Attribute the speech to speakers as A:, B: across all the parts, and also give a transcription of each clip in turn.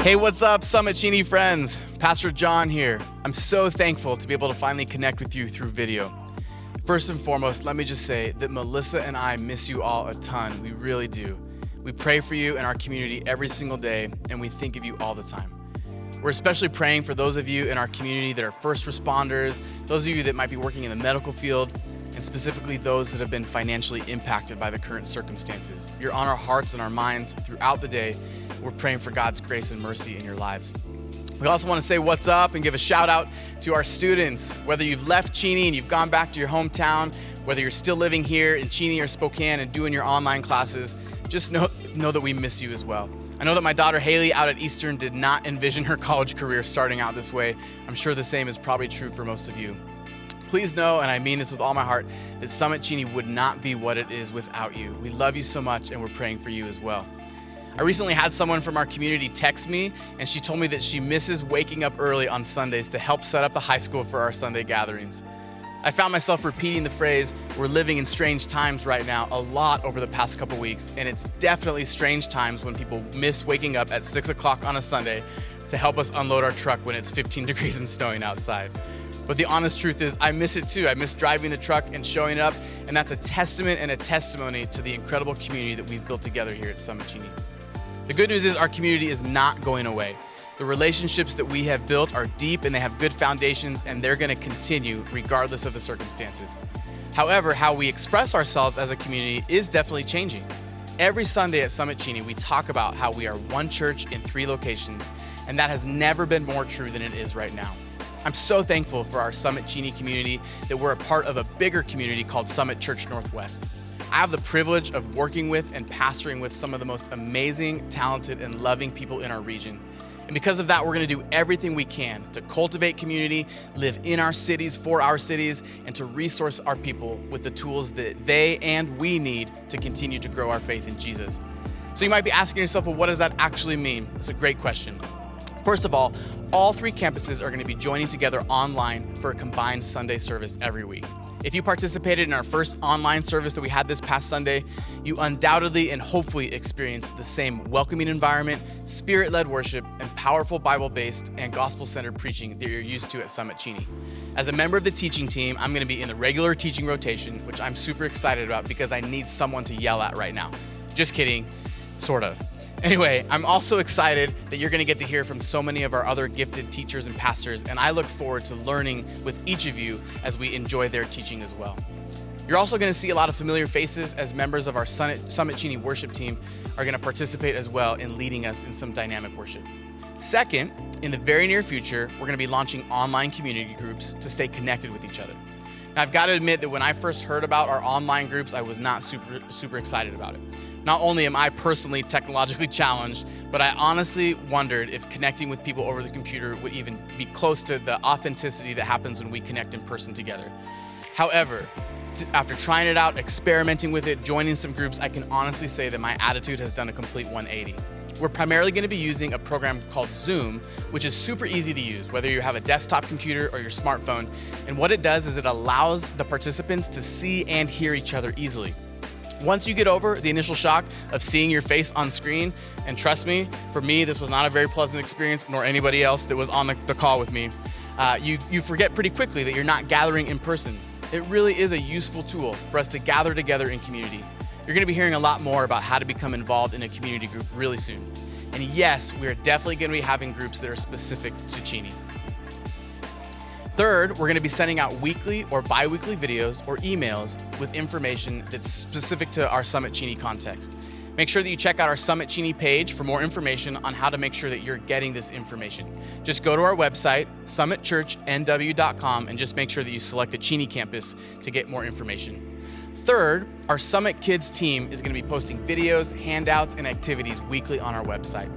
A: Hey, what's up, Summit Cheney friends? Pastor Jon here. I'm so thankful to be able to finally connect with you through video. First and foremost, let me just say that Melissa and I miss you all a ton. We really do. We pray for you in our community every single day, and we think of you all the time. We're especially praying for those of you in our community that are first responders, those of you that might be working in the medical field, and specifically those that have been financially impacted by the current circumstances. You're on our hearts and our minds throughout the day. We're praying for God's grace and mercy in your lives. We also want to say what's up and give a shout out to our students. Whether you've left Cheney and you've gone back to your hometown, whether you're still living here in Cheney or Spokane and doing your online classes, just know that we miss you as well. I know that my daughter Haley out at Eastern did not envision her college career starting out this way. I'm sure the same is probably true for most of you. Please know, and I mean this with all my heart, that Summit Cheney would not be what it is without you. We love you so much, and we're praying for you as well. I recently had someone from our community text me, and she told me that she misses waking up early on Sundays to help set up the high school for our Sunday gatherings. I found myself repeating the phrase, "We're living in strange times right now," a lot over the past couple weeks, and it's definitely strange times when people miss waking up at 6 o'clock on a Sunday to help us unload our truck when it's 15 degrees and snowing outside. But the honest truth is, I miss it too. I miss driving the truck and showing up, and that's a testament and a testimony to the incredible community that we've built together here at Summit Cheney. The good news is our community is not going away. The relationships that we have built are deep and they have good foundations, and they're going to continue regardless of the circumstances. However, how we express ourselves as a community is definitely changing. Every Sunday at Summit Cheney, we talk about how we are one church in 3 locations, and that has never been more true than it is right now. I'm so thankful for our Summit Cheney community that we're a part of a bigger community called Summit Church Northwest. I have the privilege of working with and pastoring with some of the most amazing, talented, and loving people in our region. And because of that, we're going to do everything we can to cultivate community, live in our cities, for our cities, and to resource our people with the tools that they and we need to continue to grow our faith in Jesus. So you might be asking yourself, well, what does that actually mean? It's a great question. First of all 3 campuses are going to be joining together online for a combined Sunday service every week. If you participated in our first online service that we had this past Sunday, you undoubtedly and hopefully experienced the same welcoming environment, spirit-led worship, and powerful Bible-based and gospel-centered preaching that you're used to at Summit Cheney. As a member of the teaching team, I'm going to be in the regular teaching rotation, which I'm super excited about because I need someone to yell at right now. Just kidding, sort of. Anyway, I'm also excited that you're going to get to hear from so many of our other gifted teachers and pastors, and I look forward to learning with each of you as we enjoy their teaching as well. You're also going to see a lot of familiar faces as members of our Summit Cheney worship team are going to participate as well in leading us in some dynamic worship. Second, in the very near future, we're going to be launching online community groups to stay connected with each other. Now, I've got to admit that when I first heard about our online groups, I was not super excited about it. Not only am I personally technologically challenged, but I honestly wondered if connecting with people over the computer would even be close to the authenticity that happens when we connect in person together. However, after trying it out, experimenting with it, joining some groups, I can honestly say that my attitude has done a complete 180. We're primarily going to be using a program called Zoom, which is super easy to use, whether you have a desktop computer or your smartphone. And what it does is it allows the participants to see and hear each other easily. Once you get over the initial shock of seeing your face on screen, and trust me, for me, this was not a very pleasant experience, nor anybody else that was on the call with me, you forget pretty quickly that you're not gathering in person. It really is a useful tool for us to gather together in community. You're going to be hearing a lot more about how to become involved in a community group really soon. And yes, we are definitely going to be having groups that are specific to Cheney. Third, we're going to be sending out weekly or bi-weekly videos or emails with information that's specific to our Summit Cheney context. Make sure that you check out our Summit Cheney page for more information on how to make sure that you're getting this information. Just go to our website, summitchurchnw.com, and just make sure that you select the Cheney campus to get more information. Third, our Summit Kids team is going to be posting videos, handouts, and activities weekly on our website.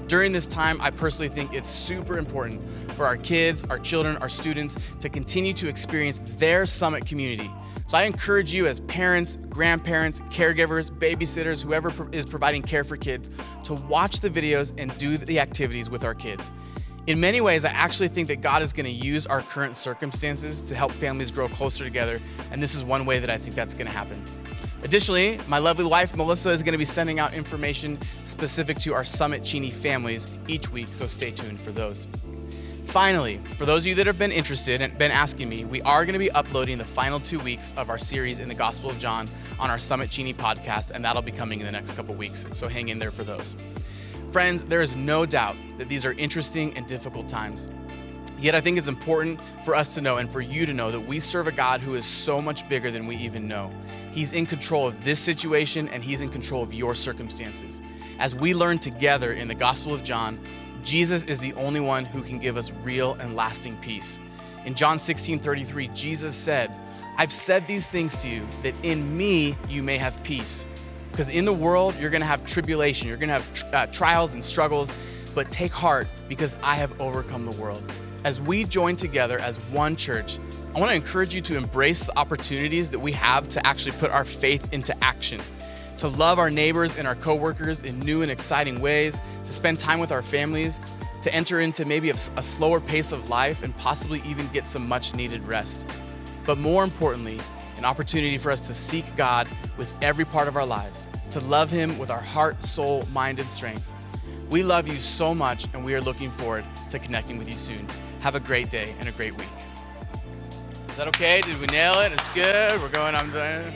A: During this time, I personally think it's super important for our kids, our children, our students to continue to experience their Summit community. So I encourage you as parents, grandparents, caregivers, babysitters, whoever is providing care for kids, to watch the videos and do the activities with our kids. In many ways, I actually think that God is going to use our current circumstances to help families grow closer together, and this is one way that I think that's going to happen. Additionally, my lovely wife, Melissa, is going to be sending out information specific to our Summit Cheney families each week, so stay tuned for those. Finally, for those of you that have been interested and been asking me, we are going to be uploading the final 2 weeks of our series in the Gospel of John on our Summit Cheney podcast, and that'll be coming in the next couple weeks, so hang in there for those. Friends, there is no doubt that these are interesting and difficult times. Yet I think it's important for us to know and for you to know that we serve a God who is so much bigger than we even know. He's in control of this situation and he's in control of your circumstances. As we learn together in the Gospel of John, Jesus is the only one who can give us real and lasting peace. In John 16:33, Jesus said, "I've said these things to you that in me you may have peace." Because in the world, you're gonna have tribulation, you're gonna have trials and struggles, but take heart because I have overcome the world. As we join together as one church, I wanna encourage you to embrace the opportunities that we have to actually put our faith into action, to love our neighbors and our coworkers in new and exciting ways, to spend time with our families, to enter into maybe a slower pace of life and possibly even get some much needed rest. But more importantly, an opportunity for us to seek God with every part of our lives, to love him with our heart, soul, mind, and strength. We love you so much and we are looking forward to connecting with you soon. Have a great day and a great week. Is that okay? Did we nail it? It's good. We're going on there.